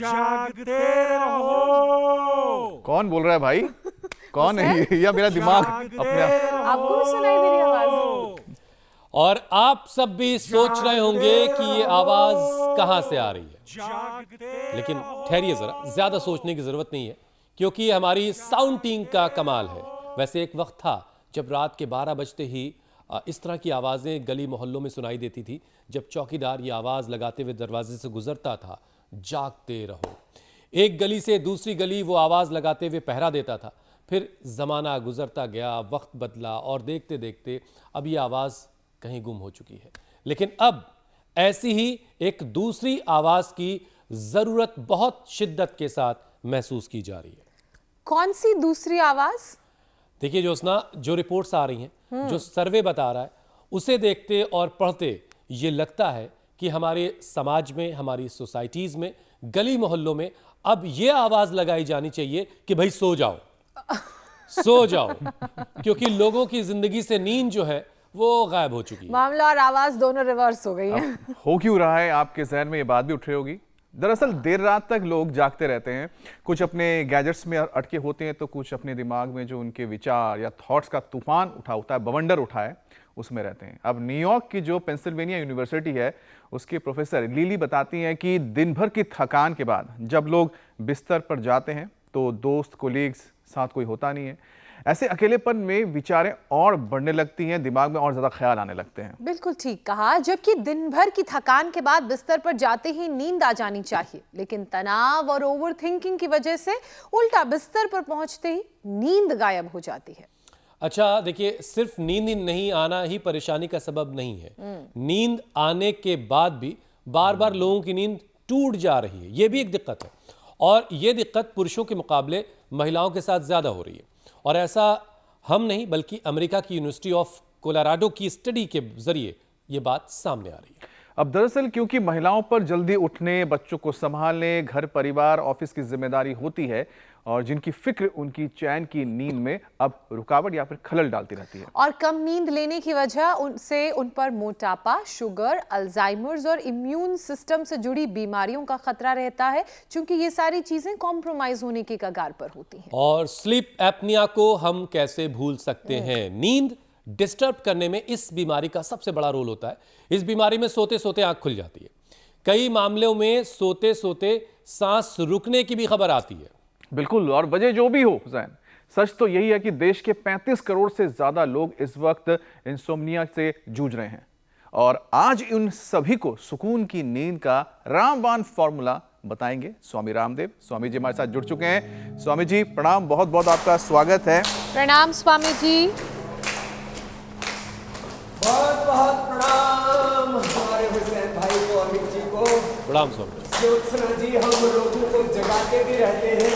जागते रहो। कौन बोल रहा है भाई? कौन है ये? या मेरा दिमाग अपने आप? आपको भी सुनाई दे रही है आवाज? और आप सब भी सोच रहे होंगे कि ये आवाज कहां से आ रही है, लेकिन ठहरिए जरा, ज्यादा सोचने की जरूरत नहीं है, क्योंकि ये हमारी साउंड टीम का कमाल है। वैसे एक वक्त था जब रात के 12 बजते ही इस तरह की आवाजें गली मोहल्लों में सुनाई देती थी, जब चौकीदार ये आवाज लगाते हुए दरवाजे से गुजरता था, जागते रहो। एक गली से दूसरी गली वो आवाज लगाते हुए पहरा देता था। फिर जमाना गुजरता गया, वक्त बदला और देखते देखते अब ये आवाज कहीं गुम हो चुकी है। लेकिन अब ऐसी ही एक दूसरी आवाज की जरूरत बहुत शिद्दत के साथ महसूस की जा रही है। कौन सी दूसरी आवाज? देखिए ज्योत्सना, जो रिपोर्ट्स आ रही हैं, जो सर्वे बता रहा है, उसे देखते और पढ़ते ये लगता है कि हमारे समाज में, हमारी सोसाइटीज में, गली मोहल्लों में अब ये आवाज लगाई जानी चाहिए कि भाई सो जाओ, सो जाओ, क्योंकि लोगों की जिंदगी से नींद जो है वो गायब हो चुकी है। मामला और आवाज दोनों रिवर्स हो गई है। हो क्यों रहा है? आपके जहन में ये बात भी उठ रही होगी। दरअसल देर रात तक लोग जागते रहते हैं, कुछ अपने गैजेट्स में अटके होते हैं, तो कुछ अपने दिमाग में जो उनके विचार या थॉट्स का तूफान उठा होता है, बवंडर उठा है, उसमें रहते हैं। अब न्यूयॉर्क की जो पेंसिल्वेनिया यूनिवर्सिटी है, उसके प्रोफेसर लिली बताती हैं कि दिन भर की थकान के बाद जब लोग बिस्तर पर जाते हैं तो दोस्त, कोलीग्स साथ कोई होता नहीं है। ऐसे अकेलेपन में विचारें और बढ़ने लगती हैं, दिमाग में और ज्यादा ख्याल आने लगते हैं। बिल्कुल ठीक कहा। जबकि दिन भर की थकान के बाद बिस्तर पर जाते ही नींद आ जानी चाहिए, लेकिन तनाव और ओवर थिंकिंग की वजह से उल्टा बिस्तर पर पहुंचते ही नींद गायब हो जाती है। अच्छा देखिए, सिर्फ नींद नहीं आना ही परेशानी का सबब नहीं है। नींद आने के बाद भी बार बार लोगों की नींद टूट जा रही है, यह भी एक दिक्कत है। और यह दिक्कत पुरुषों के मुकाबले महिलाओं के साथ ज्यादा हो रही है। और ऐसा हम नहीं, बल्कि अमेरिका की यूनिवर्सिटी ऑफ कोलोराडो की स्टडी के जरिए ये बात सामने आ रही है। अब दरअसल क्योंकि महिलाओं पर जल्दी उठने, बच्चों को संभालने, घर परिवार, ऑफिस की जिम्मेदारी होती है, और जिनकी फिक्र उनकी चैन की नींद में अब रुकावट या फिर खलल डालती रहती है। और कम नींद लेने की वजह उनसे उन पर मोटापा, शुगर, अल्जाइमर्स और इम्यून सिस्टम से जुड़ी बीमारियों का खतरा रहता है, क्योंकि ये सारी चीजें कॉम्प्रोमाइज होने की कगार पर होती हैं। और स्लीप एपनिया को हम कैसे भूल सकते हैं? नींद डिस्टर्ब करने में इस बीमारी का सबसे बड़ा रोल होता है। इस बीमारी में सोते सोते आंख खुल जाती है। कई मामलों में सोते सोते सांस रुकने की भी खबर आती है। बिल्कुल, और वजह जो भी हो हुसैन, सच तो यही है कि देश के 35 करोड़ से ज्यादा लोग इस वक्त इंसोम्निया से जूझ रहे हैं। और आज उन सभी को सुकून की नींद का रामबाण फॉर्मूला बताएंगे स्वामी रामदेव। स्वामी जी हमारे साथ जुड़ चुके हैं। स्वामी जी प्रणाम, बहुत बहुत आपका स्वागत है। प्रणाम स्वामी जी। बहुत बहुत प्रणाम हमारे हुसैन भाई को, अमित जी को। प्रणाम स्वामी। ज्योत्सना जी, हम लोगों को जगाते भी रहते हैं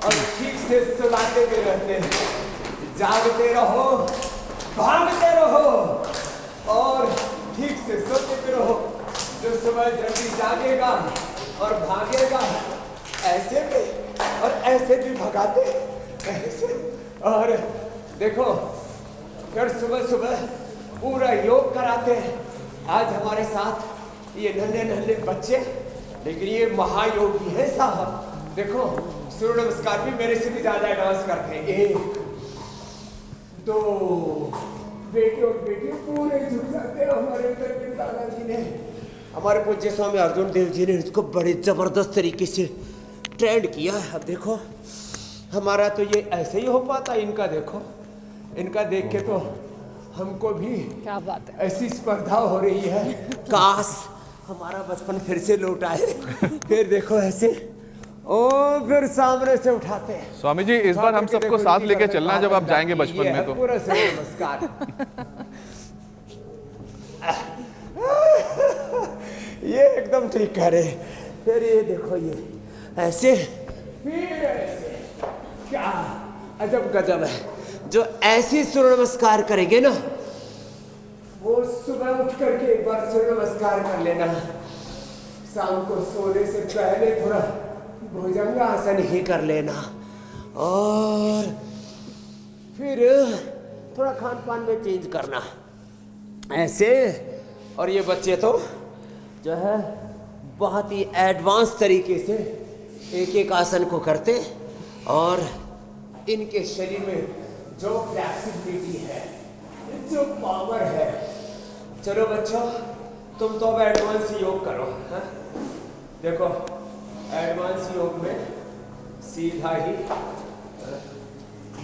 और ठीक से सुलाते भी रहते हैं। जागते रहो, भागते रहो और ठीक से सोते भी रहो। जो सुबह जल्दी जागेगा और भागेगा, ऐसे भी और ऐसे भी भगाते, ऐसे। और देखो, फिर सुबह सुबह पूरा योग कराते हैं। आज हमारे साथ ये नन्हे नन्हे बच्चे, लेकिन ये महायोगी है साहब। देखो, सूर्य नमस्कार भी मेरे से भी ज्यादा एडवांस करते हैं। 1 2 बेटे और बेटी पूरे झुक जाते हैं। हमारे उधर के दादाजी ने, हमारे पूज्य स्वामी अर्जुन देव जी ने इसको बड़े जबरदस्त तरीके से ट्रेंड किया। अब देखो, हमारा तो ये ऐसे ही हो पाता, इनका देखो, इनका देख के तो हमको भी क्या बात है, ऐसी स्पर्धा हो रही है। काश हमारा बचपन फिर से लौट आए। फिर देखो ऐसे, ओ फिर सामने से उठाते हैं। स्वामी जी इस बार हम सबको साथ लेके चलना है जब आप जाएंगे बचपन में तो। पूरा सूर्य नमस्कार। ये एकदम ठीक कह रहे। फिर ये देखो, ये ऐसे, फिर ऐसे। क्या अजब गजब है। जो ऐसी सूर्य नमस्कार करेंगे ना, वो सुबह उठ करके एक बार सूर्य नमस्कार कर लेना। शाम को सोने से पहले थोड़ा भुजंगासन ही कर लेना, और फिर थोड़ा खान पान में चेंज करना ऐसे। और ये बच्चे तो जो है बहुत ही एडवांस तरीके से एक एक आसन को करते और इनके शरीर में जो फ्लेक्सिबिलिटी है, जो पावर है। चलो बच्चों, तुम तो अब एडवांस योग करो। हाँ? देखो एडवांस योग में सीधा ही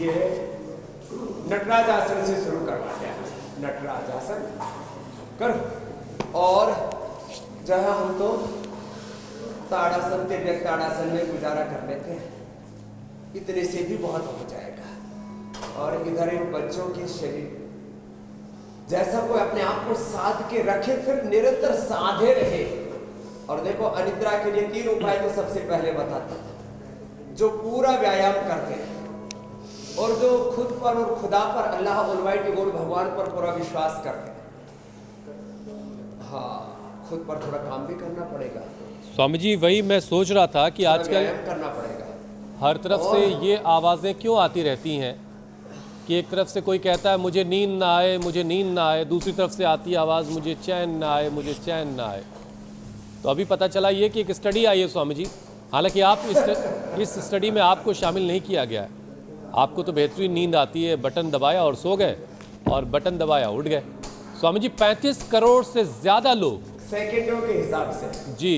ये नटराज आसन से शुरू करवाते हैं। नटराज आसन करो और जो है हम तो ताड़ासन, तिर्यक ताड़ासन में गुजारा कर लेते हैं, इतने से भी बहुत हो जाएगा। और इधर इन बच्चों के शरीर जैसा कोई अपने आप को साध के रखे, फिर निरंतर साधे रहे। और देखो अनिद्रा के लिए 3 उपाय तो सबसे पहले बताता था, जो पूरा व्यायाम करते हैं और जो खुद पर और खुदा पर, अल्लाह ऑलमाइटी गॉड भगवान पर पूरा विश्वास करते हैं। हाँ, खुद पर थोड़ा काम भी करना पड़ेगा स्वामी जी। वही मैं सोच रहा था कि आजकल व्यायाम करना पड़ेगा। हर तरफ से ये आवाज़ें क्यों आती रहती हैं कि एक तरफ से कोई कहता है मुझे नींद ना आए, मुझे नींद ना आए, दूसरी तरफ से आती है आवाज़ मुझे चैन ना आए, मुझे चैन ना आए। तो अभी पता चला ये कि एक स्टडी आई है स्वामी जी, हालांकि आप इस स्टडी में आपको शामिल नहीं किया गया है। आपको तो बेहतरीन नींद आती है, बटन दबाया और सो गए, और बटन दबाया उठ गए। स्वामी जी 35 करोड़ से ज़्यादा लोग, सेकंडों के हिसाब से जी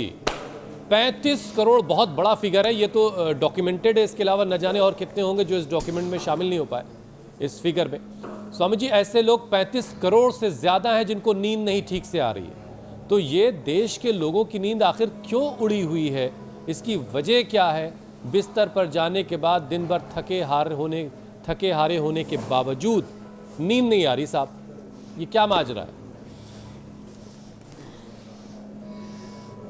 35 करोड़ बहुत बड़ा फिगर है। ये तो डॉक्यूमेंटेड है, इसके अलावा न जाने और कितने होंगे जो इस डॉक्यूमेंट में शामिल नहीं हो पाए इस फिगर में। स्वामी जी ऐसे लोग 35 करोड़ से ज़्यादा हैं जिनको नींद नहीं ठीक से आ रही है। तो ये देश के लोगों की नींद आखिर क्यों उड़ी हुई है, इसकी वजह क्या है? बिस्तर पर जाने के बाद दिन भर थके हारे होने के बावजूद नींद नहीं आ रही साहब, ये क्या माजरा है?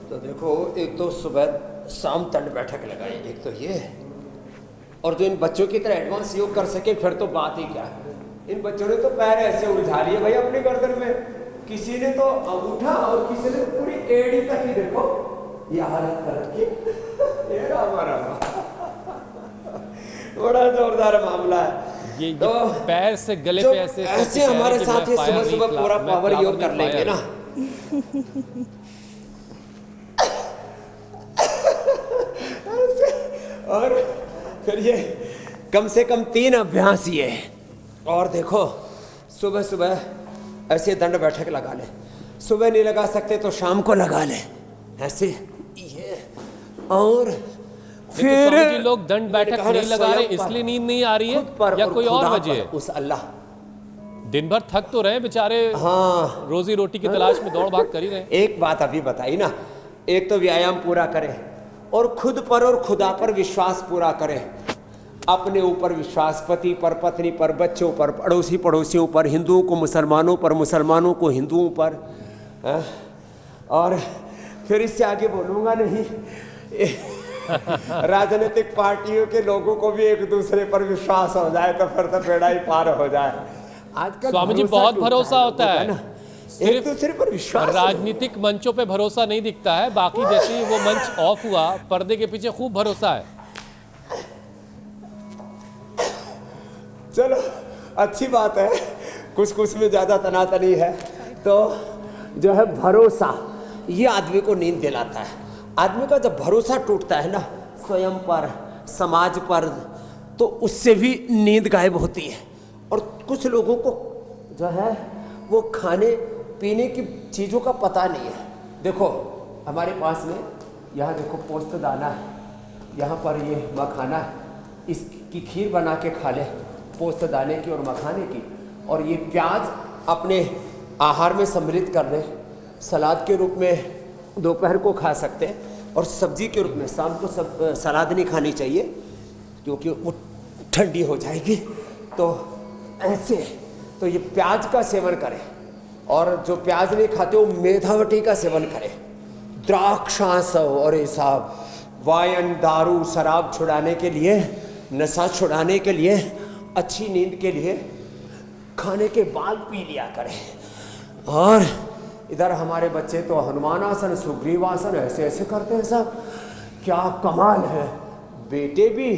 तो देखो, एक तो सुबह शाम दंड बैठक लगाई, एक तो ये, और जो इन बच्चों की तरह एडवांस योग कर सके फिर तो बात ही क्या है। इन बच्चों ने तो पैर ऐसे उलझा लिए भाई अपनी गर्दन में, किसी ने तो अंगूठा और किसी ने पूरी एड़ी तक ही देखो ये हालत कर रखी। ये हमारा बड़ा जोरदार मामला है। ये पैर से गले पे ऐसे हमारे साथ सुबह सुबह पूरा पावर योग कर लेंगे ना। और फिर ये कम से कम 3 अभ्यास ये, और देखो सुबह सुबह ऐसे दंड बैठक लगा ले, सुबह नहीं लगा सकते तो शाम को लगा ले ऐसे ये। और फिर स्वामी जी लोग दंड बैठक नहीं लगा रहे इसलिए नींद नहीं आ रही है या कोई और वजह है? उस अल्लाह, दिन भर थक तो रहे बेचारे, हाँ रोजी रोटी की तलाश में दौड़ भाग कर ही रहे। एक बात अभी बताई ना, एक तो व्यायाम पूरा करे और खुद पर और खुदा पर विश्वास पूरा करे, अपने ऊपर विश्वास, पति पर, पत्नी पर, बच्चों पर, पड़ोसी पड़ोसियों पर, हिंदुओं को मुसलमानों पर, मुसलमानों को हिंदुओं पर। और फिर इससे आगे बोलूँगा नहीं, राजनीतिक पार्टियों के लोगों को भी एक दूसरे पर विश्वास हो जाए तो फिर तो बेड़ा ही पार हो जाए। आजकल स्वामी जी बहुत भरोसा होता है ना, एक दूसरे पर विश्वास। राजनीतिक मंचों पे भरोसा नहीं दिखता है, बाकी जैसे ही वो मंच ऑफ हुआ पर्दे के पीछे खूब भरोसा है। चलो अच्छी बात है, कुछ में ज्यादा तनातनी है तो जो है भरोसा, ये आदमी को नींद दिलाता है। आदमी का जब भरोसा टूटता है ना स्वयं पर, समाज पर, तो उससे भी नींद गायब होती है। और कुछ लोगों को जो है वो खाने पीने की चीज़ों का पता नहीं है। देखो हमारे पास में यहाँ देखो पोस्त दाना है, यहाँ पर ये मखाना है, इसकी खीर बना के खा ले, पोस्त दाने की और मखाने की। और ये प्याज अपने आहार में सम्मिलित कर ले, सलाद के रूप में दोपहर को खा सकते हैं, और सब्जी के रूप में शाम को सलाद नहीं खानी चाहिए क्योंकि वो ठंडी हो जाएगी। तो ऐसे तो ये प्याज का सेवन करें, और जो प्याज नहीं खाते वो मेधावटी का सेवन करें, द्राक्षास और ये साहब वाइन, दारू, शराब छुड़ाने के लिए, नशा छुड़ाने के लिए, अच्छी नींद के लिए खाने के बाद पी लिया करें। और इधर हमारे बच्चे तो हनुमान आसन, सुग्रीव आसन ऐसे ऐसे करते हैं साहब, क्या कमाल है। बेटे भी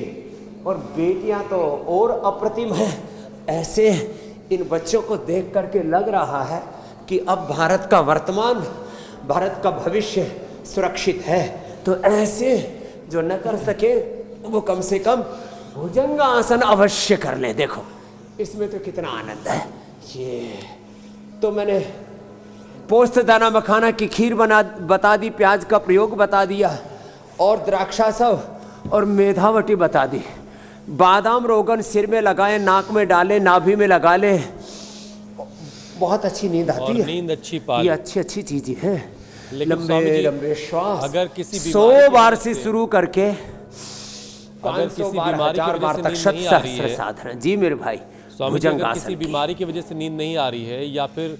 और बेटियां तो और अप्रतिम है। ऐसे इन बच्चों को देख करके लग रहा है कि अब भारत का वर्तमान, भारत का भविष्य सुरक्षित है। तो ऐसे जो न कर सके वो कम से कम भुजंगासन अवश्य कर ले। देखो इसमें तो कितना आनंद है। ये तो मैंने पोस्त दाना मखाना की खीर बता दी, प्याज का प्रयोग बता दिया, और द्राक्षासव और मेधावटी बता दी। बादाम रोगन सिर में लगाए, नाक में डाले, नाभि में लगा ले, बहुत अच्छी नींद आती है। नींद अच्छी पा ये अच्छी चीजें हैं। लेकिन लंबे श्वास अगर किसी 100 बार से शुरू करके अगर 500 किसी बार, बीमारी की 1000 वजह बार से तक नींद शत नहीं आ रही सहस्त्र है, साधना। जी मेरे भाई, स्वामी जी, अगर भुजंगासन किसी की। बीमारी की वजह से नींद नहीं आ रही है या फिर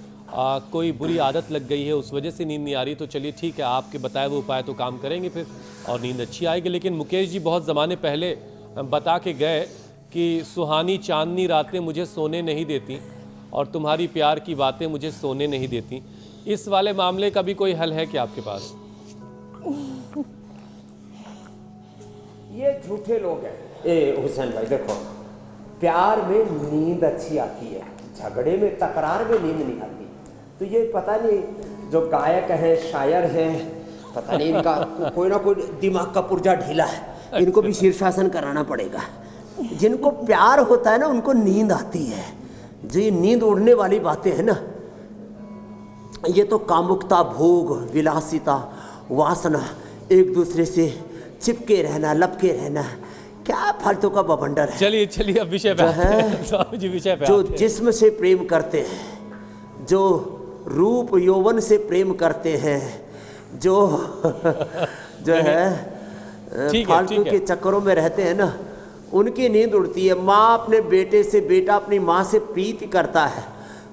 कोई बुरी आदत लग गई है उस वजह से नींद नहीं आ रही, तो चलिए ठीक है, आपके बताए हुए उपाय तो काम करेंगे फिर और नींद अच्छी आएगी। लेकिन मुकेश जी बहुत ज़माने पहले बता के गए कि सुहानी चांदनी रातें मुझे सोने नहीं देती और तुम्हारी प्यार की बातें मुझे सोने नहीं देती। इस वाले मामले का भी कोई हल है क्या आपके पास? ये झूठे लोग हैं। ए हुसैन भाई देखो, प्यार में नींद अच्छी आती है, झगड़े में तकरार में नींद नहीं आती। तो ये पता नहीं जो गायक हैं, शायर हैं, पता नहीं इनका कोई ना कोई दिमाग का पुर्जा ढीला है, इनको भी शीर्षासन कराना पड़ेगा। जिनको प्यार होता है ना उनको नींद आती है। जो ये नींद उड़ने वाली बातें हैं ना, ये तो कामुकता, भोग, विलासिता, वासना, एक दूसरे से चिपके रहना, लपके रहना, क्या फालतू का बवंडर है। चलिए चलिए अब विषय पे आते हैं। स्वामी जी विषय पे जो आते हैं। जिस्म से प्रेम करते हैं, जो रूप यौवन से प्रेम करते हैं, जो ठीक फालतू है। के चक्करों में रहते हैं ना, उनकी नींद उड़ती है। माँ अपने बेटे से, बेटा अपनी माँ से प्रीति करता है,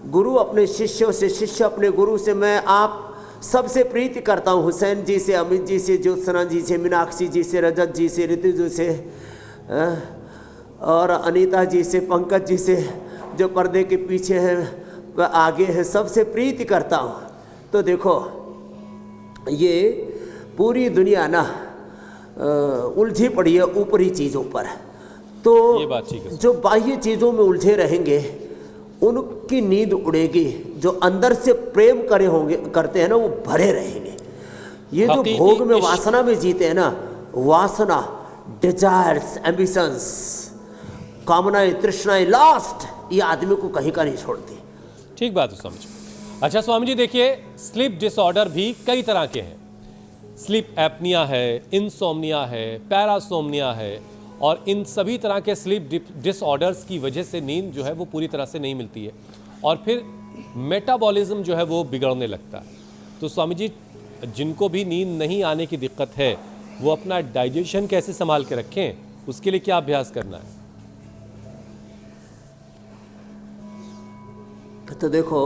गुरु अपने शिष्यों से, शिष्य अपने गुरु से। मैं आप सबसे प्रीति करता हूँ, हुसैन जी से, अमित जी से, ज्योत्सना जी से, मीनाक्षी जी से, रजत जी से, ऋतु से, और अनीता जी से, पंकज जी से, जो पर्दे के पीछे हैं, आगे है, सबसे प्रीति करता हूँ। तो देखो ये पूरी दुनिया ना उलझी पड़ी है ऊपरी चीज़ों पर। तो ये बात ठीक है। जो बाह्य चीज़ों में उलझे रहेंगे उनकी नींद उड़ेगी। जो अंदर से प्रेम करते हैं ना, वो भरे रहेंगे। ये जो भोग में, वासना में जीते हैं ना, वासना, डिजायर्स, एम्बिशंस, कामनाएं, तृष्णाएं, लास्ट, ये आदमी को कहीं का नहीं छोड़ती। ठीक बात है स्वामी जी। अच्छा स्वामी जी देखिए, स्लीप डिसऑर्डर भी कई तरह के हैं। स्लीप एपनिया है, इंसोम्निया है, पैरासोम्निया है, और इन सभी तरह के स्लीप डिसऑर्डर्स की वजह से नींद जो है वो पूरी तरह से नहीं मिलती है और फिर मेटाबॉलिज्म जो है वो बिगड़ने लगता है। तो स्वामी जी, जिनको भी नींद नहीं आने की दिक्कत है वो अपना डाइजेशन कैसे संभाल के रखें, उसके लिए क्या अभ्यास करना है? तो देखो,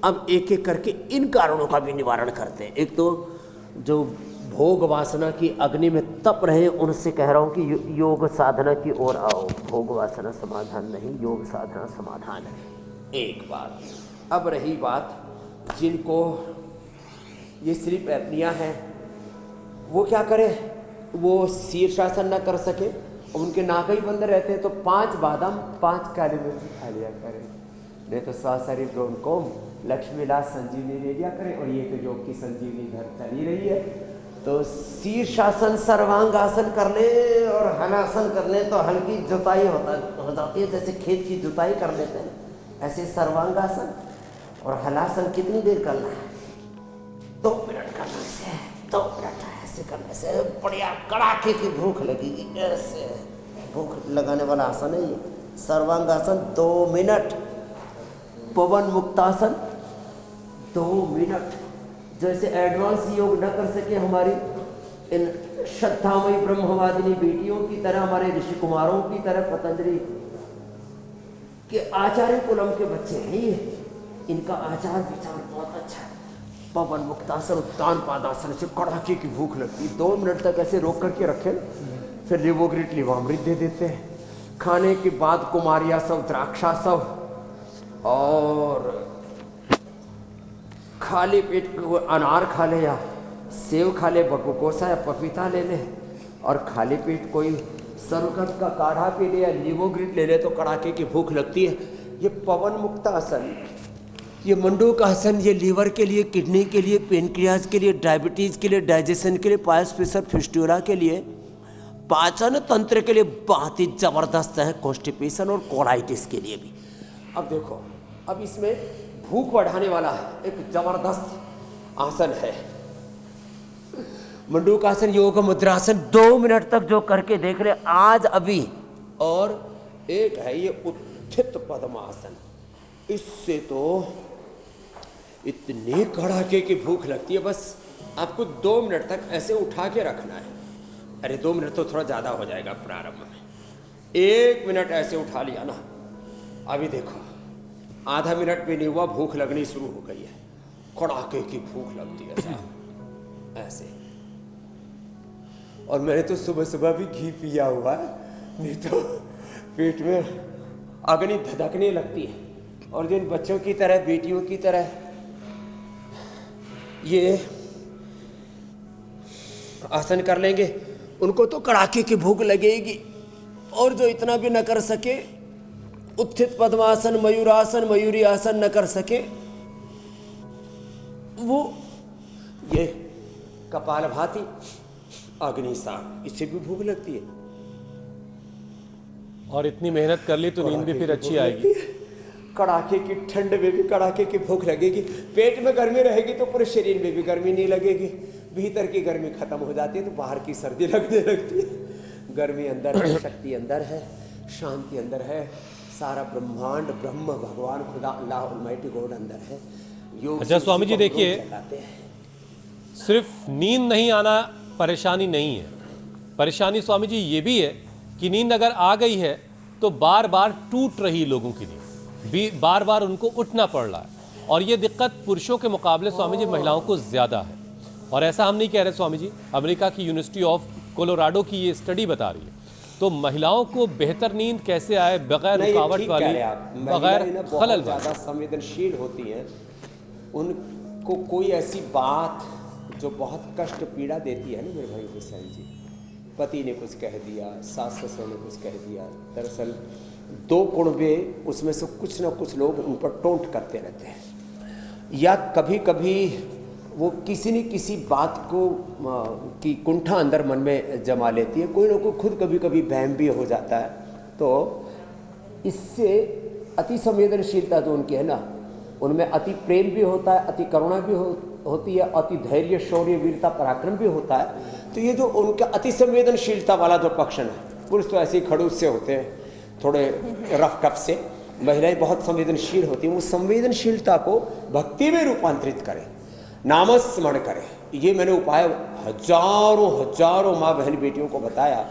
अब एक एक करके इन कारणों का भी निवारण करते हैं। एक तो जो भोग वासना की अग्नि में तप रहे, उनसे कह रहा हूँ कि योग साधना की ओर आओ। भोग वासना समाधान नहीं, योग साधना समाधान है। एक बात। अब रही बात जिनको ये स्लीप एपनिया है, वो क्या करें? वो शीर्षासन न कर सके, उनके नाक ही बंद रहते हैं, तो 5 बादाम 5 काली मिर्ची खा लिया करें, नहीं तो सासारी ब्रोनकोम लक्ष्मी लाल संजीवनी ले लिया करें। और ये तो योग की संजीवनी इधर चली रही है, तो शीर्षासन, सर्वांगासन कर ले और हलासन कर ले, तो हल्की जुताई हो जाती है। जैसे खेत की जुताई कर लेते हैं, ऐसे सर्वांगासन और हलासन कितनी देर करना है? 2 मिनट करने से, 2 मिनट ऐसे करने से बढ़िया कड़ाके की भूख लगेगी। ऐसे भूख लगाने वाला आसन है ये सर्वांगासन। 2 मिनट। पवन मुक्तासन 2 मिनट। जैसे एडवांस योग न कर सके हमारी इन श्रद्धामयी ब्रह्मवादिनी बेटियों की तरह, हमारे ऋषि कुमारों की तरह, पतंजलि के आचार्य कुलम के बच्चे हैं ये, इनका आचार विचार बहुत अच्छा है। पवन मुक्तासन, उत्तान पादासन से कड़ाके की भूख लगती, 2 मिनट तक ऐसे रोक करके रखे, फिर लिवोग्रिट लिवामृत दे देते हैं। खाने के बाद कुमारिया सब, द्राक्षा सब, और खाली पेट अनार खा ले या सेव खा ले, बरगुकोसा या पपीता ले ले, और खाली पेट कोई सरगत का काढ़ा पी ले या लिवोग्रिट ले ले, तो कड़ाके की भूख लगती है। ये पवन मुक्तासन ये मंडूक आसन ये लीवर के लिए, किडनी के लिए, पेनक्रियाज के लिए, डायबिटीज़ के लिए, डाइजेशन के लिए, पाइल्स, प्रेशर, फिस्टूला के लिए, पाचन तंत्र के लिए बहुत ही ज़बरदस्त है, कॉन्स्टिपेशन और कोलाइटिस के लिए भी। अब देखो, अब इसमें भूख बढ़ाने वाला एक ज़बरदस्त आसन है मंडूक आसन, योग मुद्रासन। 2 मिनट तक जो करके देख रहे आज अभी। और एक है ये उत्थित पद्मासन। इससे तो इतनी कड़ाके की भूख लगती है, बस आपको 2 मिनट तक ऐसे उठा के रखना है। अरे 2 मिनट तो थोड़ा ज़्यादा हो जाएगा प्रारंभ में। 1 मिनट ऐसे उठा लिया ना, अभी देखो आधा मिनट भी नहीं हुआ, भूख लगनी शुरू हो गई है। कड़ाके की भूख लगती है साहब ऐसे। और मैंने तो सुबह सुबह भी घी पिया हुआ है, नहीं तो पेट में अग्नि धधकने लगती है। और जिन बच्चों की तरह, बेटियों की तरह ये आसन कर लेंगे, उनको तो कड़ाके की भूख लगेगी। और जो इतना भी न कर सके, उत्थित पद्मासन, मयूरासन, मयूरी आसन न कर सके, वो ये कपालभाति, अग्निसार, इससे भी भूख लगती है। और इतनी मेहनत कर ली तो नींद भी फिर अच्छी आएगी। कड़ाके की ठंड में भी कड़ाके की भूख लगेगी। पेट में गर्मी रहेगी तो पूरे शरीर में भी गर्मी नहीं लगेगी। भीतर की गर्मी खत्म हो जाती है तो बाहर की सर्दी लगने लगती है। गर्मी अंदर है, शक्ति अंदर है, शांति अंदर है, सारा ब्रह्मांड, ब्रह्म, भगवान, खुदा, अल्लाह ऑलमाइटी गॉड अंदर है। योग अच्छा स्वामी जी देखिए, सिर्फ नींद नहीं आना परेशानी नहीं है। परेशानी स्वामी जी ये भी है कि नींद अगर आ गई है तो बार बार टूट रही लोगों की नींद, बार बार उनको उठना पड़ रहा है। और ये दिक्कत पुरुषों के मुकाबले स्वामी जी महिलाओं को ज़्यादा है। और ऐसा हम नहीं कह रहे स्वामी जी, अमेरिका की यूनिवर्सिटी ऑफ कोलोराडो की ये स्टडी बता रही है। तो महिलाओं को बेहतर नींद कैसे आए बगैर रुकावट वाली, बगैर खलल ज़्यादा संवेदनशील होती हैं। उनको कोई ऐसी बात जो बहुत कष्ट पीड़ा देती है ना मेरे भाई हुसैन जी, पति ने कुछ कह दिया, सास ससुर ने कुछ कह दिया, दरअसल 2 कुणबे उसमें से कुछ ना कुछ लोग उन पर टोंट करते रहते हैं। या कभी कभी वो किसी न किसी बात को की कुंठा अंदर मन में जमा लेती है। कोई ना कोई खुद कभी कभी वहम भी हो जाता है। तो इससे अति संवेदनशीलता जो उनकी है ना, उनमें अति प्रेम भी होता है, अति करुणा भी होती है, अति धैर्य, शौर्य, वीरता, पराक्रम भी होता है। तो ये जो उनका अति संवेदनशीलता वाला जो पक्ष है, पुरुष तो ऐसे ही खड़ूस से होते हैं, थोड़े रफ टफ से, महिलाएं बहुत संवेदनशील होती हैं। वो संवेदनशीलता को भक्ति में रूपांतरित करें, नामस्मरण करें। ये मैंने उपाय हजारों माँ बहन बेटियों को बताया।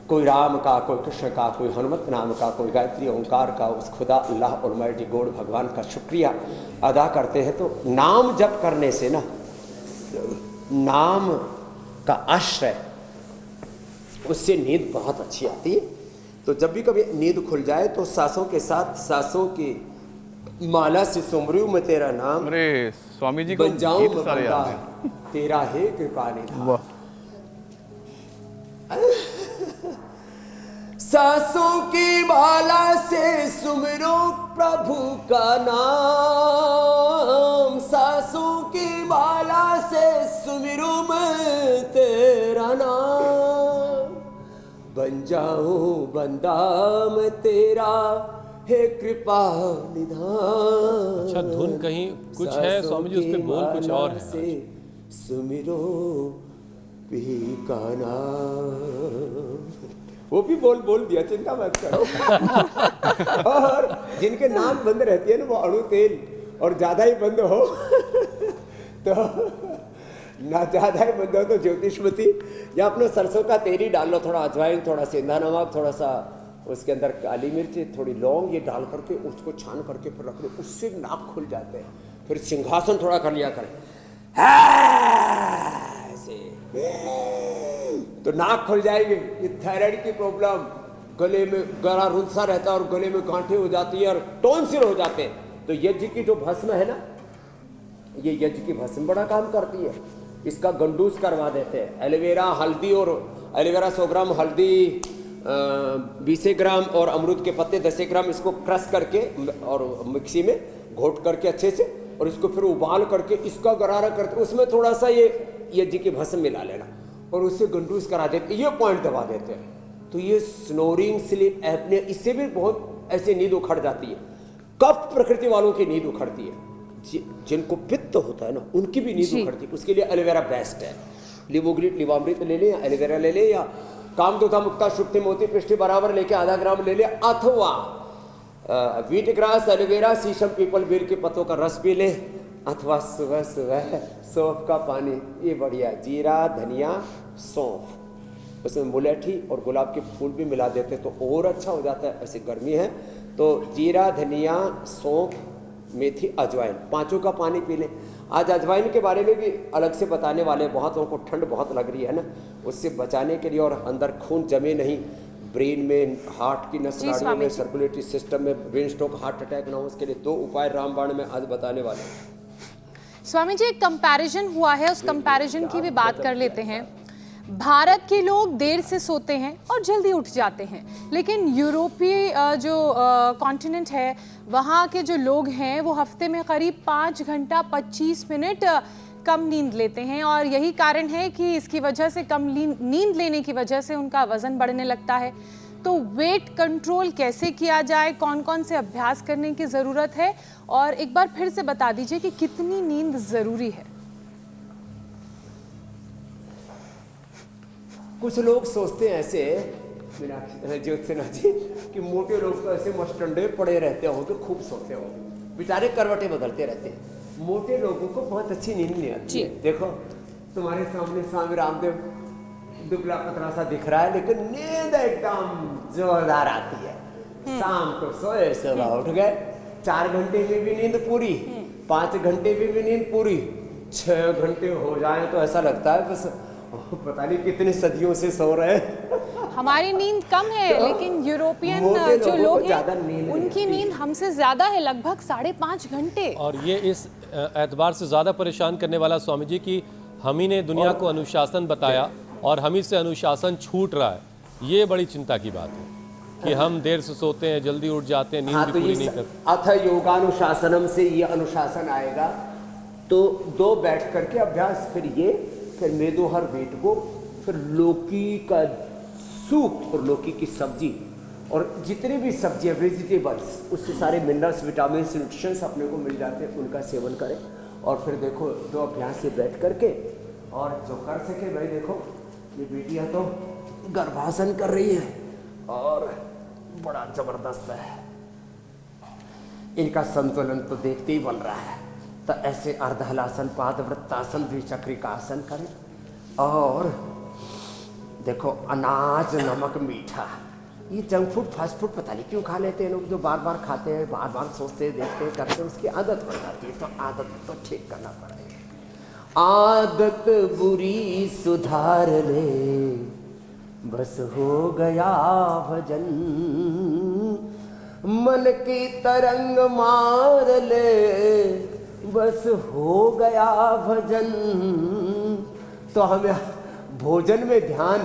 कोई राम का, कोई कृष्ण का, कोई हनुमत नाम का, कोई गायत्री ओंकार का, उस खुदा अल्लाह ऑलमाइटी गॉड भगवान का शुक्रिया अदा करते हैं। तो नाम जप करने से ना, नाम का आश्रय, उससे नींद बहुत अच्छी आती है। तो जब भी कभी नींद खुल जाए तो सासों के साथ सासों की माला से सुमरू में तेरा नाम, अरे स्वामी जी को बन जाऊं गीत मैं सारे बंदा, याद हैं। तेरा है कृपा निधान। वाह, सासों की माला से सुमरो प्रभु का नाम, सासों की माला से सुमिरो मैं तेरा नाम, बन जाऊं बंदा मैं तेरा, हे कृपा निधान। अच्छा धुन कहीं कुछ है स्वामी जी, उस पे बोल कुछ और है। सुमिरो पी का नाम, वो भी बोल दिया, चिंता मत करो। और जिनके नाम बंद रहती है ना, वो अड़ू तेल और ज्यादा ही बंद हो तो ना ज्यादा ही बंद हो तो ज्योतिषमती या अपने सरसों का तेल ही डाल लो, थोड़ा अजवाइन, थोड़ा सेंधा नमक, थोड़ा सा उसके अंदर काली मिर्च, थोड़ी लौंग, ये डाल करके उसको छान करके फिर रख लो, उससे नाक खुल जाते हैं। फिर सिंहासन थोड़ा कर लिया करें ऐसे, तो नाक खुल जाएगी। ये थायराइड की प्रॉब्लम, गले में गला रुंधा रहता है और गले में गांठें हो जाती है और टॉन्सिल हो जाते हैं। तो यज्ञ की जो भस्म है ना, ये यज्ञ की भस्म बड़ा काम करती है। इसका गंडूस करवा देते हैं। एलोवेरा, हल्दी, और एलोवेरा 100 ग्राम, हल्दी 20 ग्राम और अमरूद के पत्ते 10 ग्राम, इसको क्रश करके और मिक्सी में घोट करके अच्छे से, और इसको फिर उबाल करके इसका गरारा करते, उसमें थोड़ा सा ये जी की भस्म मिला लेना और उससे गंडूस करा देते, ये पॉइंट दबा देते हैं। तो ये स्नोरिंग स्लीप एपनिया, इससे भी बहुत ऐसी नींद उखड़ जाती है। कफ प्रकृति वालों की नींद उखड़ती है, जिनको पित्त होता है ना उनकी भी नींद उखड़ती है। उसके लिए एलोवेरा बेस्ट है। लिवोग्लिट लिवामृत ले लें या एलोवेरा ले लें, या कामदूता मुक्ता शुक्ति मोती पृष्टि बराबर लेके आधा ग्राम ले लें, अथवा व्हीट ग्रास एलोवेरा शीशम पीपल बेर के पत्तों का रस पी लें, अथवा सुबह सुबह सौंफ का पानी, ये बढ़िया। जीरा धनिया सौंफ, उसमें मुलेठी और गुलाब के फूल भी मिला देते तो और अच्छा हो जाता है। ऐसी गर्मी है तो जीरा धनिया सौंफ मेथी अजवाइन, पांचों का पानी पी लें। आज अजवाइन के बारे में भी अलग से बताने वाले, बहुत लोगों को ठंड बहुत लग रही है ना, उससे बचाने के लिए और अंदर खून जमे नहीं, ब्रेन में, हार्ट की नस नाड़ियों में, सर्कुलेटरी सिस्टम में ब्रेन स्ट्रोक हार्ट अटैक ना हो, उसके लिए 2 उपाय रामबाण में आज बताने वाले हैं। स्वामी जी, एक कंपैरिजन हुआ है, उस कंपैरिजन की भी बात कर लेते हैं। भारत के लोग देर से सोते हैं और जल्दी उठ जाते हैं, लेकिन यूरोपीय जो कॉन्टिनेंट है वहाँ के जो लोग हैं वो हफ्ते में करीब 5 घंटा 25 मिनट कम नींद लेते हैं, और यही कारण है कि इसकी वजह से कम नींद लेने की वजह से उनका वजन बढ़ने लगता है। तो वेट कंट्रोल कैसे किया जाए, कौन कौन से अभ्यास करने की ज़रूरत है, और एक बार फिर से बता दीजिए कि कितनी नींद ज़रूरी है। कुछ लोग सोचते हैं ऐसे, ज्योत्सना जी, कि मोटे लोग तो ऐसे मस्टंडे पड़े रहते होंगे, खूब सोते होंगे, बेचारे करवटें बदलते रहते हैं। मोटे लोगों को बहुत अच्छी नींद नहीं आती है। देखो तुम्हारे सामने स्वामी रामदेव दुबला पतला सा दिख रहा है, लेकिन नींद एकदम जोरदार आती है। शाम को सोए, सुबह उठ गए, 4 घंटे में भी नींद पूरी, 5 घंटे में भी नींद पूरी, 6 घंटे हो जाए तो ऐसा लगता है बस पता नहीं कितने सदियों से सो रहे हैं। हमारी नींद कम है, लेकिन यूरोपियन जो लोग हैं उनकी नींद हमसे ज्यादा है, लगभग 5.5 घंटे। और ये इस एतबार से ज़्यादा परेशान करने वाला स्वामी जी कि हम ही ने दुनिया को अनुशासन बताया और हम ही से अनुशासन छूट रहा है। ये बड़ी चिंता की बात है कि हम देर से सोते हैं, जल्दी उठ जाते हैं, नींद भी पूरी नहीं करते। अथ योगानुशासनम से ये अनुशासन आएगा, तो 2 बैठ करके अभ्यास, फिर मेदोहर बेटको, फिर लौकी का सूप और लौकी की सब्जी और जितनी भी सब्जियां वेजिटेबल्स, उससे सारे मिनरल्स विटामिन न्यूट्रिशंस अपने को मिल जाते हैं, उनका सेवन करें। और फिर देखो 2 अभ्यास से बैठ करके, और जो कर सके भाई, देखो ये बेटियां तो गर्भासन कर रही है और बड़ा जबरदस्त है, इनका संतुलन तो देखते ही बन रहा है। तो ऐसे अर्धहलासन, पादवृत्तासन, द्विचक्रिका आसन करें। और देखो अनाज नमक मीठा, ये जंक फूड फास्ट फूड पता नहीं क्यों खा लेते हैं लोग, जो बार बार खाते हैं, बार बार सोचते हैं, देखते हैं, करते हैं, उसकी आदत बन जाती है। तो आदत तो ठीक करना पड़ेगा। आदत बुरी सुधार ले, बस हो गया भजन, मन की तरंग मार ले, बस हो गया भजन। तो हमें भोजन में ध्यान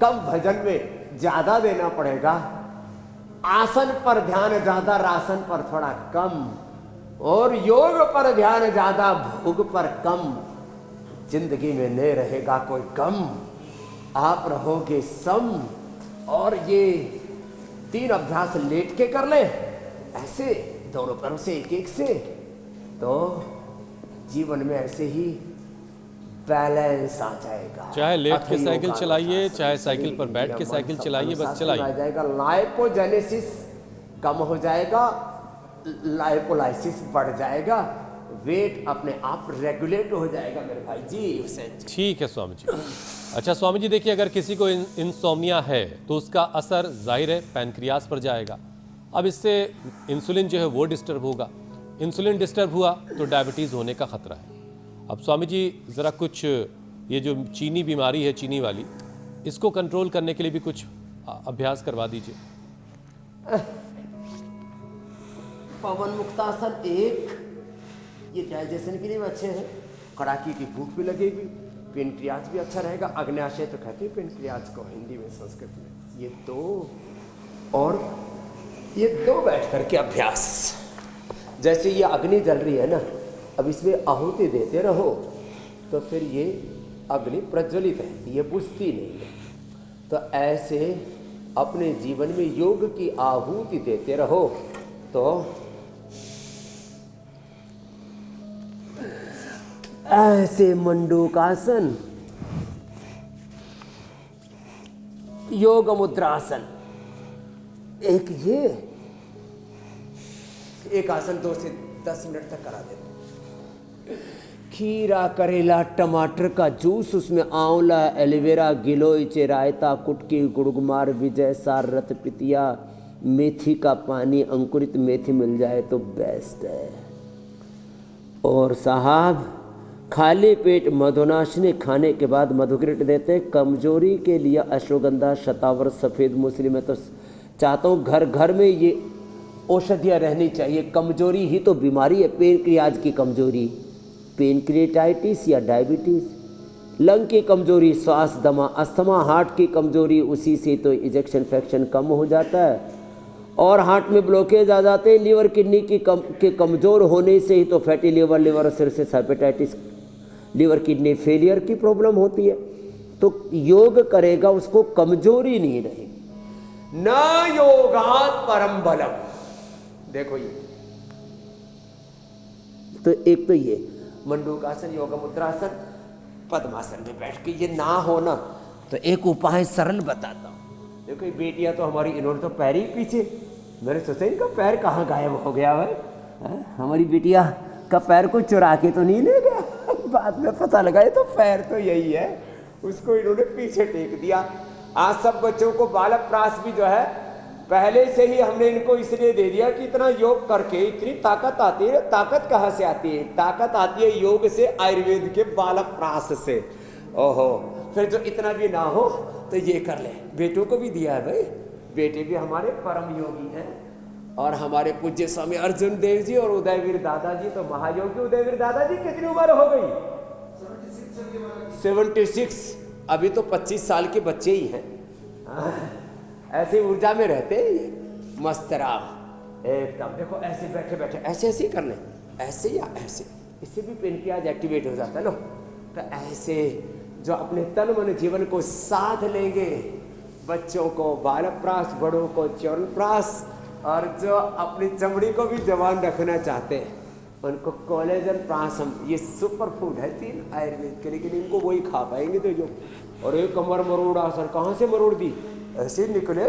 कम, भजन में ज्यादा देना पड़ेगा। आसन पर ध्यान ज्यादा, रासन पर थोड़ा कम, और योग पर ध्यान ज्यादा, भोग पर कम। जिंदगी में नहीं रहेगा कोई गम, आप रहोगे सम। और ये 3 अभ्यास लेट के कर ले, ऐसे दोनों पैरों से एक से, तो जीवन में ऐसे ही बैलेंस आ जाएगा। चाहे लेट के साइकिल चलाइए, चाहे साइकिल पर बैठ के साइकिल चलाइए, बस चलाइए। आ जाएगा, लाइपोजेनेसिस कम हो जाएगा, लाइपोलाइसिस बढ़ जाएगा, वेट अपने आप रेगुलेट हो जाएगा मेरे भाई जी। उसे ठीक है स्वामी जी। अच्छा स्वामी जी, देखिए अगर किसी को इंसोम्निया है तो उसका असर जाहिर है पैनक्रियास पर जाएगा। अब इससे इंसुलिन जो है वो डिस्टर्ब होगा, इंसुलिन डिस्टर्ब हुआ तो डायबिटीज़ होने का ख़तरा है। अब स्वामी जी ज़रा कुछ ये जो चीनी बीमारी है, चीनी वाली, इसको कंट्रोल करने के लिए भी कुछ अभ्यास करवा दीजिए। पवन मुक्तासन 1, ये डाइजेशन के लिए भी अच्छे हैं, कड़ाकी की भूख भी लगेगी, पेनक्रियाज भी अच्छा रहेगा। अग्न्याशय तो कहते हैं पेनक्रियाज को हिंदी में, संस्कृत में। ये 2 और ये 2 बैठ करके अभ्यास, जैसे ये अग्नि जल रही है ना, अब इसमें आहुति देते रहो तो फिर ये अग्नि प्रज्वलित रहती है, बुझती नहीं है। तो ऐसे अपने जीवन में योग की आहुति देते रहो तो ऐसे मंडूकासन, योग मुद्रासन, एक आसन 2 से 10 मिनट तक करा देते। खीरा, करेला, टमाटर का जूस, उसमें आंवला, एलोवेरा, गिलोय, रायता, कुटकी, गुड़गुमार, विजय सार, रत पितिया, मेथी का पानी, अंकुरित मेथी मिल जाए तो बेस्ट है। और साहब खाली पेट मधुनाशिनी खाने के बाद मधुग्रिट देते। कमजोरी के लिए अश्वगंधा, शतावर, सफ़ेद मूसली। में तो चाहता हूँ घर घर में ये औषधियाँ रहनी चाहिए। कमजोरी ही तो बीमारी है, पेनक्रियाज की कमजोरी, पेनक्रिएटाइटिस या डायबिटीज़, लंग की कमजोरी, श्वास दमा, अस्थमा, हार्ट की कमजोरी, उसी से तो इजेक्शन फ्रैक्शन कम हो जाता है और हार्ट में ब्लॉकेज आ जाते हैं। लीवर किडनी के कमज़ोर होने से ही तो fatty liver cirrhosis, hepatitis, liver kidney failure की प्रॉब्लम होती है। तो योग करेगा उसको कमजोरी नहीं रहेगी। न योगात् परम बलम, देखो ये तो एक तो ये मंडूकासन, योग मुद्रासन, पद्मासन में बैठ के ये ना हो ना तो एक उपाय सरल बताता हूँ। देखो ये बेटियां तो हमारी, इन्होंने तो पैर ही पीछे, मैंने सोचा इनका पैर कहाँ गायब हो गया है? हमारी बेटिया का पैर को चुरा के तो नहीं ले गया? बाद में पता लगा ये तो पैर तो यही है, उसको इन्होंने पीछे टेक दिया। आज सब बच्चों को बालक प्रास भी जो है पहले से ही हमने इनको इसलिए दे दिया कि इतना योग करके इतनी ताकत आती है। ताकत कहाँ से आती है? ताकत आती है योग से, आयुर्वेद के बालक प्रास से। ओहो, फिर जो इतना भी ना हो तो ये कर ले। बेटों को भी दिया है भाई, बेटे भी हमारे परम योगी हैं। और हमारे पूज्य स्वामी अर्जुन देव जी और उदयवीर दादाजी तो महायोगी। उदयवीर दादाजी कितनी उम्र हो गई? 76। अभी तो 25 साल के बच्चे ही हैं। ऐसे ऊर्जा में रहते हैं, मस्त राम एकदम। देखो ऐसे बैठे बैठे ऐसे ऐसे ही कर लें, ऐसे या ऐसे, इससे भी पेनक्रियाज एक्टिवेट हो जाता है। लो तो ऐसे जो अपने तन मन जीवन को साध लेंगे, बच्चों को बालक प्रास, बड़ों को च्यवनप्राश, और जो अपनी चमड़ी को भी जवान रखना चाहते हैं उनको कोलेजन प्राश। ये सुपर फूड है 3 आयुर्वेद के, लेकिन इनको वही खा पाएंगे तो जो। और एक कमर मरोड़ा सर, कहाँ से मरोड़ दी? ऐसे निकले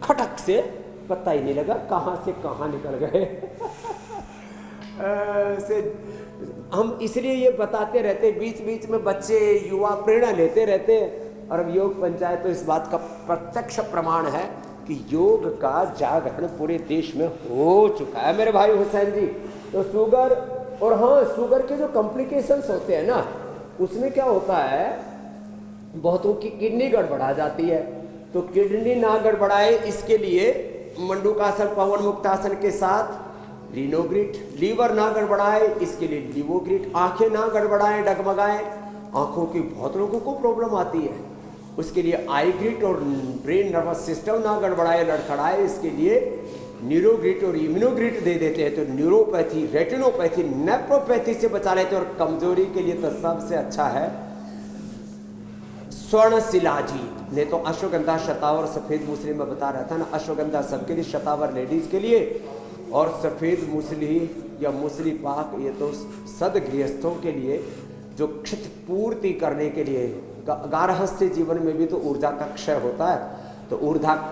खटक से, पता ही नहीं लगा कहाँ से कहाँ निकल गए। ऐसे हम इसलिए ये बताते रहते, बीच बीच में बच्चे युवा प्रेरणा लेते रहते हैं। और अब योग पंचायत तो इस बात का प्रत्यक्ष प्रमाण है कि योग का जागरण पूरे देश में हो चुका है मेरे भाई हुसैन जी। तो शुगर, और हाँ शुगर के जो कॉम्प्लिकेशंस होते हैं ना, उसमें क्या होता है, बहुतों की किडनी गड़बड़ा जाती है। तो किडनी ना गड़बड़ाए इसके लिए मंडूकासन, पवन मुक्तासन के साथ रीनोग्रिट। लीवर ना गड़बड़ाए इसके लिए लिवोग्रिट। आंखें ना गड़बड़ाए, डगमगाए, आंखों की बहुत लोगों को प्रॉब्लम आती है, उसके लिए आई ग्रिट। और ब्रेन नर्वस सिस्टम ना गड़बड़ाए, लड़खड़ाए, इसके लिए न्यूरोग्रिट और इम्यूनोग्रिट दे देते हैं। तो न्यूरोपैथी, रेटिनोपैथी, नेप्रोपैथी से बचा लेते हैं। और कमजोरी के लिए तो सबसे अच्छा है स्वर्ण शिलाजीत, नहीं तो अश्वगंधा, शतावर, सफ़ेद मूसली में बता रहा था ना। अश्वगंधा सबके लिए, शतावर लेडीज़ के लिए, और सफ़ेद मूसली या मूसली पाक ये तो सदगृहस्थों के लिए, जो क्षति पूर्ति करने के लिए। गारहस्थ्य जीवन में भी तो ऊर्जा का क्षय होता है, तो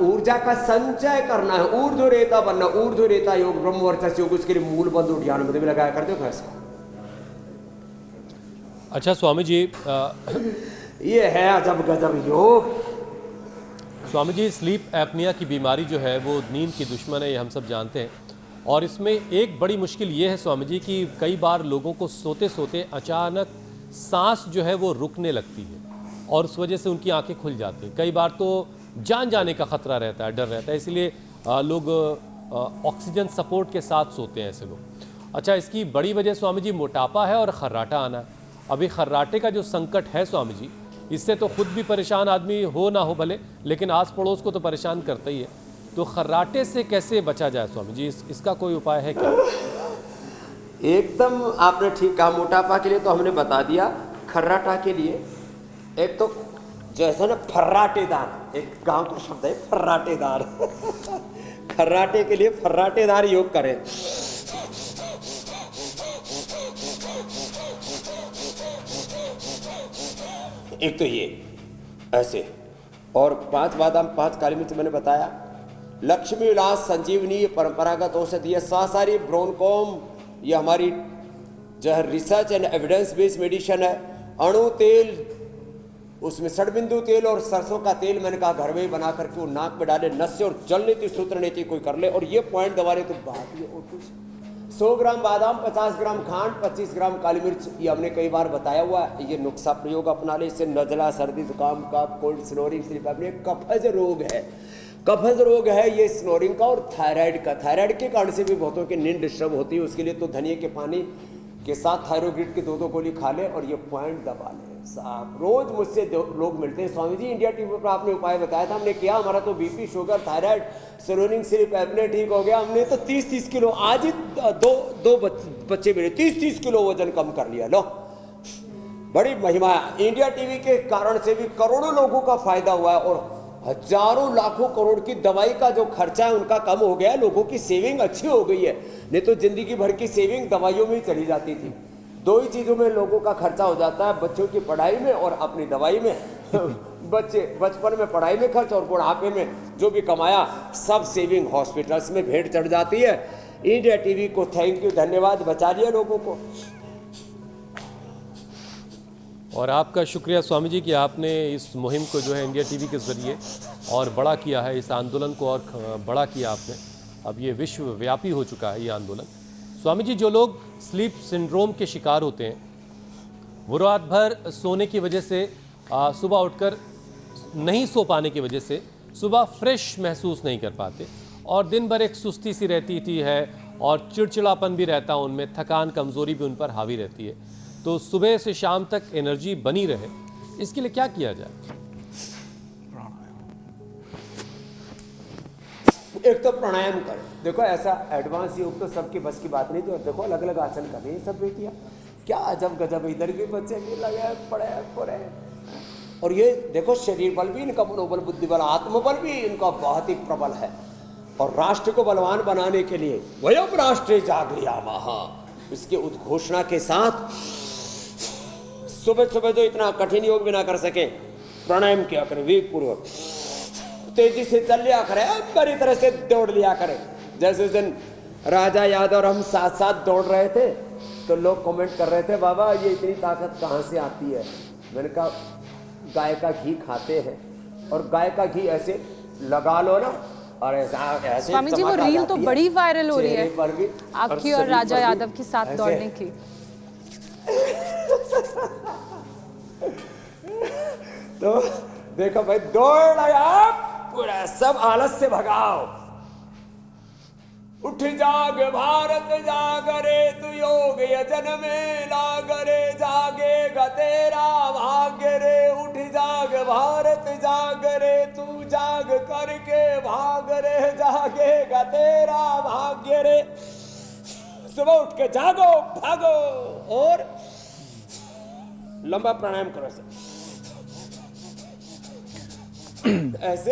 ऊर्जा का संचय करना है, ऊर्ध्वरेता बनना। ऊर्ध्वरेता योग, ब्रह्मवर्चस्व योग, उसके लिए मूल बंध उद्यान में भी लगाया करते हो कैसा। अच्छा स्वामी जी, ये है अजब गजब योग। स्वामी जी, स्लीप एपनिया की बीमारी जो है वो नींद की दुश्मन है, ये हम सब जानते हैं। और इसमें एक बड़ी मुश्किल ये है स्वामी जी कि कई बार लोगों को सोते सोते अचानक सांस जो है वो रुकने लगती है और उस वजह से उनकी आंखें खुल जाती हैं। कई बार तो जान जाने का खतरा रहता है, डर रहता है, इसलिए लोग ऑक्सीजन सपोर्ट के साथ सोते हैं ऐसे लोग। अच्छा, इसकी बड़ी वजह स्वामी जी मोटापा है और खर्राटा आना। अभी खर्राटे का जो संकट है स्वामी जी, इससे तो खुद भी परेशान आदमी हो ना हो भले, लेकिन आस पड़ोस को तो परेशान करता ही है। तो खर्राटे से कैसे बचा जाए स्वामी जी, इसका कोई उपाय है क्या? एकदम आपने ठीक कहा। मोटापा के लिए तो हमने बता दिया, खर्राटा के लिए एक तो जैसा ना फर्राटेदार, एक गांव का शब्द है फर्राटेदार। खर्राटे के लिए फर्राटेदार योग करें। एक तो ये ऐसे, और 5 बादाम 5 काली मिर्च मैंने बताया। लक्ष्मी विलास संजीवनी ये परंपरागत औषधि है। सासारी ब्रोनकोम ये हमारी जो है research and evidence based medicine है। अणु तेल, उसमें षडबिंदु तेल और सरसों का तेल मैंने कहा घर में ही बना करके वो नाक में डाले, नस्य और जल नीति सूत्र नीति कोई कर ले, और ये पॉइंट दबा ले तो बात ये और कुछ। 100 ग्राम बादाम, 50 ग्राम खांड, 25 ग्राम काली मिर्च, ये हमने कई बार बताया हुआ है। ये नुस्खा प्रयोग अपना ले, इससे नजला, सर्दी, जुकाम, कफ, कोल्ड, स्नोरिंग, स्लीप एपनिया, कफज रोग है, कफज रोग है ये स्नोरिंग का, और थायराइड का। थायराइड के कारण से भी बहुतों की नींद डिस्टर्ब होती है। उसके लिए तो धनिया के पानी के साथ थायरोग्रिड की 2-2 गोली खा ले और ये पॉइंट दबा ले साहब। रोज मुझसे लोग मिलते हैं, स्वामी जी इंडिया टीवी पर आपने उपाय बताया था, हमने किया, हमारा तो BP, sugar, thyroid, snoring, sleep apnoea ठीक हो गया। हमने तो 30-30 किलो, आज ही दो बच्चे मेरे 30-30 किलो वजन कम कर लिया। लो, बड़ी महिमा है। इंडिया टीवी के कारण से भी करोड़ों लोगों का फायदा हुआ है, और हजारों लाखों करोड़ की दवाई का जो खर्चा है उनका कम हो गया है। लोगों की सेविंग अच्छी हो गई है, नहीं तो जिंदगी भर की सेविंग दवाइयों में ही चली जाती थी। 2 ही चीजों में लोगों का खर्चा हो जाता है, बच्चों की पढ़ाई में और अपनी दवाई में। बच्चे बचपन में पढ़ाई में खर्च, और बुढ़ापे में जो भी कमाया सब सेविंग हॉस्पिटल्स में भेंट चढ़ जाती है। इंडिया टीवी को थैंक यू, धन्यवाद, बचा लिया लोगों को। और आपका शुक्रिया स्वामी जी कि आपने इस मुहिम को जो है इंडिया टीवी के ज़रिए और बड़ा किया है, इस आंदोलन को और बड़ा किया आपने। अब ये विश्वव्यापी हो चुका है ये आंदोलन। स्वामी जी, जो लोग स्लीप सिंड्रोम के शिकार होते हैं, वो रात भर सोने की वजह से, सुबह उठकर नहीं सो पाने की वजह से सुबह फ्रेश महसूस नहीं कर पाते, और दिन भर एक सुस्ती सी रहती है, और चिड़चिड़ापन भी रहता है उनमें, थकान, कमज़ोरी भी उन पर हावी रहती है। तो सुबह से शाम तक एनर्जी बनी रहे, इसके लिए क्या किया जाए? एक तो प्राणायाम करें। देखो ऐसा एडवांस योग तो सबके बस की बात नहीं, तो देखो अलग अलग आसन कर रही है सब बेटियां, क्या अजब गजब, इधर के बच्चे भी लगे पड़े। और ये देखो शरीर बल भी इनका, मनोबल, बुद्धि बल, आत्मबल भी इनका बहुत ही प्रबल है। और राष्ट्र को बलवान बनाने के लिए वयम राष्ट्रे जागृयामः, इसके उद्घोषणा के साथ सुबह सुबह जो इतना कठिन योग भी ना कर सके, प्राणायाम किया करें वेग पूर्वक, तेजी से चल लिया करें, बड़ी तरह से दौड़ लिया करें। जैसे उस दिन राजा यादव और हम साथ साथ दौड़ रहे थे, तो लोग कमेंट कर रहे थे, बाबा ये इतनी ताकत कहाँ से आती है? मैंने कहा गाय का घी खाते हैं, और गाय का घी ऐसे लगा लो ना, और ऐसे स्वामी जी वो रील तो बड़ी वायरल हो रही है आपकी और राजा यादव के साथ दौड़ने की। तो देखो भाई, दौड़ लगा, पूरा सब आलस से भगाओ। उठ जाग भारत जागरे, तू योग यजन में लागरे, जागेगा तेरा भाग्य रे। उठ जाग भारत जागरे, तू जाग करके भाग रे, जागेगा तेरा भाग्य रे। सुबह उठ के जागो, भागो, और लंबा प्राणायाम करो ऐसे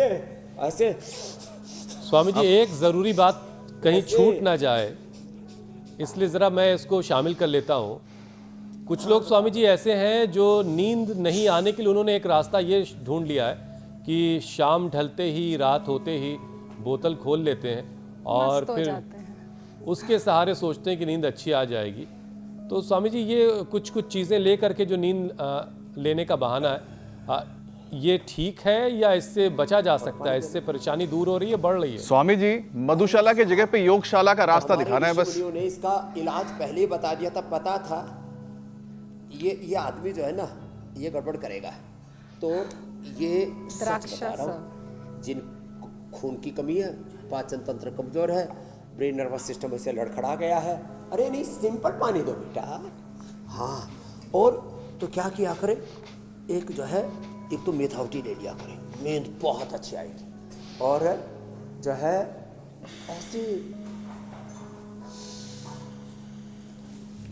ऐसे। स्वामी जी, एक ज़रूरी बात कहीं छूट ना जाए, इसलिए ज़रा मैं इसको शामिल कर लेता हूँ। कुछ लोग स्वामी जी ऐसे हैं जो नींद नहीं आने के लिए उन्होंने एक रास्ता ये ढूंढ लिया है कि शाम ढलते ही, रात होते ही बोतल खोल लेते हैं, और फिर उसके सहारे सोचते हैं कि नींद अच्छी आ जाएगी। तो स्वामी जी, ये कुछ चीज़ें ले करके जो नींद लेने का बहाना है, ये ठीक है या इससे बचा जा सकता है? इससे परेशानी दूर हो रही है, बढ़ रही है? स्वामी जी, मधुशाला के जगह पे योगशाला का रास्ता दिखाना है बस। ने इसका इलाज पहले ही बता दिया था, पता था ये आदमी जो है ना, ये गड़बड़ करेगा। तो ये सच बता रहा हूं, जिन खून की कमी है, पाचन तंत्र कमजोर है, ब्रेन नर्वस सिस्टम से लड़खड़ा गया है, अरे नहीं, सिंपल पानी दो बेटा। हाँ, और तो क्या किया करें, एक जो है, एक तो मेथावटी ले लिया करें, नींद बहुत अच्छी आएगी। और जो है ऐसे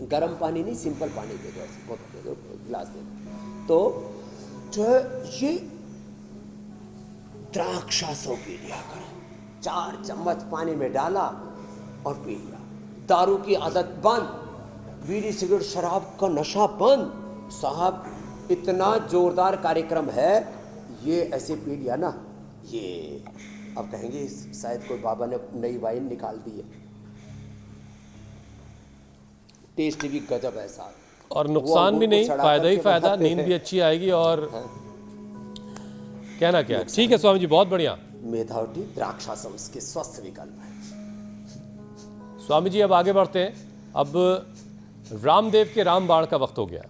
गर्म पानी नहीं, सिंपल पानी दे दो, ऐसे बोतल दे दो, गिलास दे दो, तो जो है ये द्राक्षासो पी लिया करो। 4 चम्मच पानी में डाला और पी लिया। दारू की आदत बंद, बीड़ी सिगरेट शराब का नशा बंद। साहब इतना जोरदार कार्यक्रम है, ये ऐसे पी लिया ना, ये अब कहेंगे शायद कोई बाबा ने नई वाइन निकाल दी है। टेस्ट भी गजब है साहब, और नुकसान भी नहीं, फायदा ही फायदा, नींद भी अच्छी आएगी और कहना क्या है। ठीक है स्वामी जी, बहुत बढ़िया। मेधावटी द्राक्षासम इसके स्वस्थ विकल्प है। स्वामी जी अब आगे बढ़ते हैं। अब रामदेव के रामबाण का वक्त हो गया।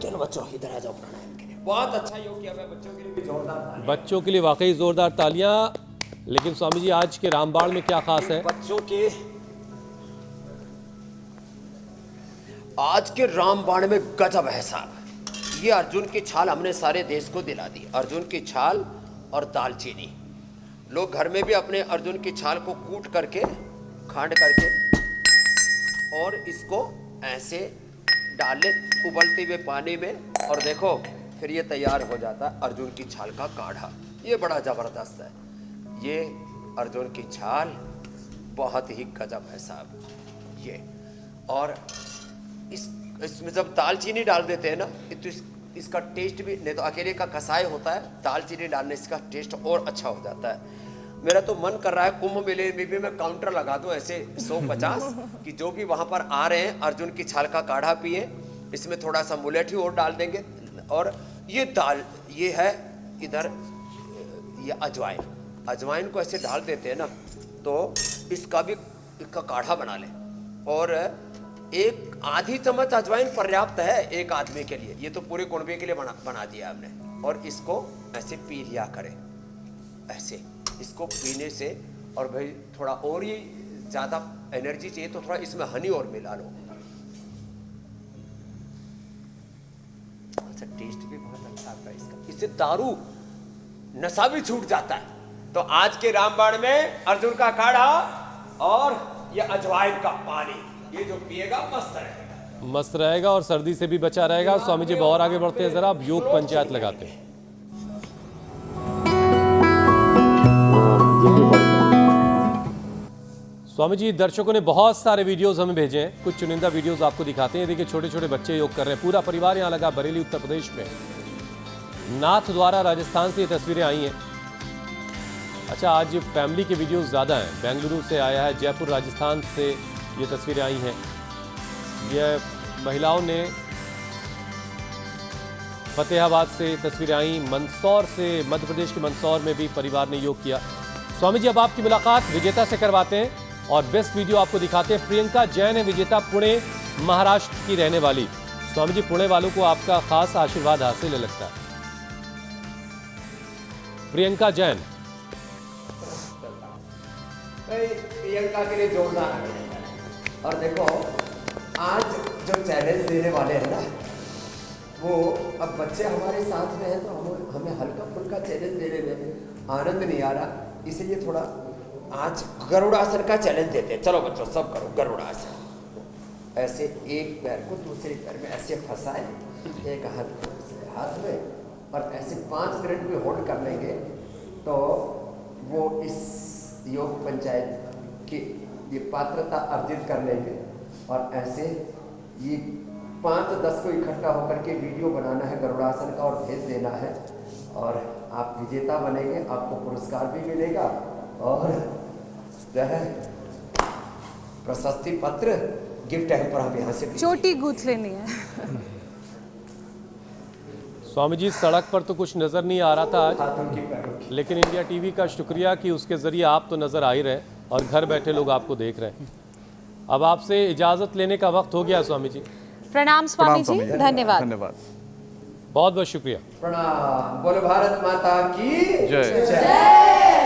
चलो बच्चों इधर आ जाओ प्राणायाम के लिए। बहुत अच्छा योग किया है, बच्चों के लिए भी जोरदार तालियां। बच्चों के लिए वाकई जोरदार तालियां। लेकिन स्वामी जी आज के रामबाण में क्या खास है? बच्चों के आज के रामबाण में गजब है साहब। ये अर्जुन की छाल हमने सारे देश को दिला दी। अर्जुन की छाल और दालचीनी। लोग घर में भी अपने अर्जुन की छाल को कूट करके, खांड करके, और इसको ऐसे डाल ले उबलते हुए पानी में, और देखो फिर ये तैयार हो जाता है अर्जुन की छाल का काढ़ा। ये बड़ा ज़बरदस्त है। ये अर्जुन की छाल बहुत ही गजब है साहब ये। और इसमें जब दालचीनी डाल देते हैं ना, तो इसका टेस्ट भी, नहीं तो अकेले का कसाई होता है, दालचीनी डालने से इसका टेस्ट और अच्छा हो जाता है। मेरा तो मन कर रहा है कुंभ मेले में भी मैं काउंटर लगा दूं ऐसे 150 कि जो भी वहाँ पर आ रहे हैं अर्जुन की छाल का काढ़ा पिए। इसमें थोड़ा सा मुलेठी और डाल देंगे, और ये दाल, ये है इधर ये अजवाइन को ऐसे डाल देते हैं ना, तो इसका काढ़ा बना लें। और एक आधी चम्मच अजवाइन पर्याप्त है एक आदमी के लिए। ये तो पूरे कुनबे के लिए बना दिया हमने। और इसको ऐसे पी लिया करें, ऐसे इसको पीने से। और भाई थोड़ा और ही ज़्यादा एनर्जी चाहिए तो थोड़ा इसमें हनी और मिला लो। अच्छा टेस्ट भी बहुत अच्छा आता है इसका। इससे दारू नशा भी छूट जाता है। तो आज के रामबाण में अर्जुन का काढ़ा और ये अजवाइन का पानी, ये जो पिएगा मस्त रहेगा, मस्त रहेगा और सर्दी से भी बचा रहेगा। स्वामी जी और आगे बढ़ते हैं, जरा अब योग पंचायत लगाते हैं। स्वामी जी दर्शकों ने बहुत सारे वीडियोस हमें भेजे हैं, कुछ चुनिंदा वीडियोस आपको दिखाते हैं। देखिए छोटे छोटे बच्चे योग कर रहे हैं, पूरा परिवार यहाँ लगा। बरेली उत्तर प्रदेश में, नाथ द्वारा राजस्थान से ये तस्वीरें आई हैं। अच्छा आज फैमिली के वीडियोस ज़्यादा हैं। बेंगलुरु से आया है, जयपुर राजस्थान से ये तस्वीरें आई हैं। ये महिलाओं ने फतेहाबाद से तस्वीरें आई, मंदसौर से, मध्य प्रदेश के मंदसौर में भी परिवार ने योग किया। स्वामी जी अब आपकी मुलाकात विजेता से करवाते हैं और बेस्ट वीडियो आपको दिखाते हैं। प्रियंका जैन है विजेता, पुणे महाराष्ट्र की रहने वाली। स्वामी जी पुणे वालों को आपका खास आशीर्वाद हासिल है लगता है। प्रियंका जैन, प्रियंका के लिए जोरदार है। और देखो आज जो चैलेंज देने वाले हैं ना, वो अब बच्चे हमारे साथ में हैं तो हमें हल्का फुल्का चैलेंज देने में आनंद नहीं आ रहा, इसलिए थोड़ा आज गरुड़ासन का चैलेंज देते हैं। चलो बच्चों सब करो गरुड़ासन। ऐसे एक पैर को दूसरे पैर में ऐसे फंसाए, एक हाथ में, और ऐसे 5 मिनट में होल्ड कर लेंगे तो वो इस योग पंचायत की ये पात्रता अर्जित कर लेंगे। और ऐसे ये 5-10 को इकट्ठा होकर के वीडियो बनाना है गरुड़ासन का और भेज देना है, और आप विजेता बनेंगे, आपको पुरस्कार भी मिलेगा और जो है प्रशस्ति पत्र, गिफ्ट है पर हम यहाँ से चोटी गूंथ लेनी है। स्वामी जी सड़क पर तो कुछ नज़र नहीं आ रहा था आज, हाथों की पैरों की। लेकिन इंडिया टीवी का शुक्रिया कि उसके ज़रिए आप तो नज़र आ ही रहे और घर बैठे लोग आपको देख रहे हैं। अब आपसे इजाज़त लेने का वक्त हो गया स्वामी जी। प्रणाम स्वामी जी, धन्यवाद। धन्यवाद, बहुत बहुत शुक्रिया। प्रणाम। बोलो भारत माता की जय। जय।